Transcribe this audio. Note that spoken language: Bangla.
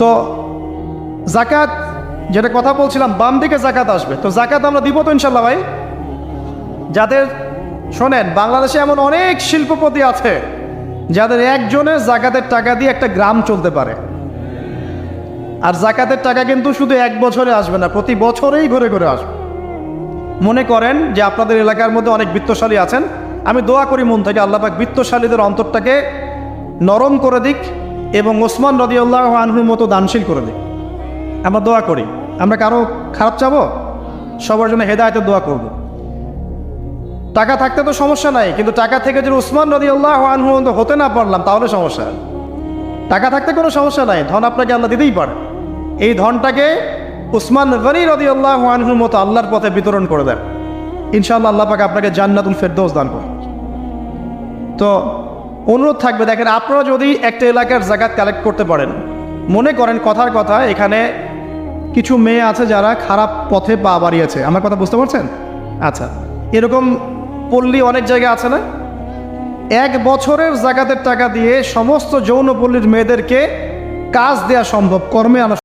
তো জাকাত যেটা কথা বলছিলাম, বাম দিকে জাকাত আসবে। তো জাকাত আমরা দিব তো ইনশাল্লাহ ভাই? যাদের শোনেন, বাংলাদেশে এমন অনেক শিল্পপতি আছে যাদের একজনের জাকাতের টাকা দিয়ে একটা গ্রাম চলতে পারে। আর জাকাতের টাকা কিন্তু শুধু এক বছরে আসবে না, প্রতি বছরেই ঘুরে ঘুরে আসবে। মনে করেন যে আপনাদের এলাকার মধ্যে অনেক বিত্তশালী আছেন, আমি দোয়া করি মন থেকে আল্লাহ পাক বিত্তশালীদের অন্তরটাকে নরম করে দিক এবং ওসমান রাদিয়াল্লাহু আনহুর মতো দানশীল করে দিক। আমরা দোয়া করি। আমরা কারো খারাপ চাবো? সবার জন্য হেদায়েতের দোয়া করব। টাকা থাকতে তো সমস্যা নাই, কিন্তু টাকা থেকে যদি ওসমান রাদিয়াল্লাহু আনহু হতে না পারলাম তাহলে সমস্যা। টাকা থাকতে কোনো সমস্যা নাই, ধন আপনাকে আল্লাহ দিতেই পারে। এই ধনটাকে উসমান গনি রাদিয়াল্লাহু আনহুর মতো আল্লাহর পথে বিতরণ করে দেন, ইনশাআল্লাহ আল্লাহ পাক আপনাকে জান্নাতুল ফেরদৌস দান করেন। তো অনুরোধ থাকবে, দেখেন আপনারা যদি একটা এলাকার জাকাত কালেক্ট করতে পারেন, মনে করেন কথার কথা এখানে কিছু মেয়ে আছে যারা খারাপ পথে পা বাড়িয়েছে, আমার কথা বুঝতে পারছেন? আচ্ছা, এরকম পল্লী অনেক জায়গা আছে না? এক বছরের জাকাতের টাকা দিয়ে সমস্ত যৌনপল্লীর মেয়েদেরকে কাজ দেওয়া সম্ভব, কর্মে আনা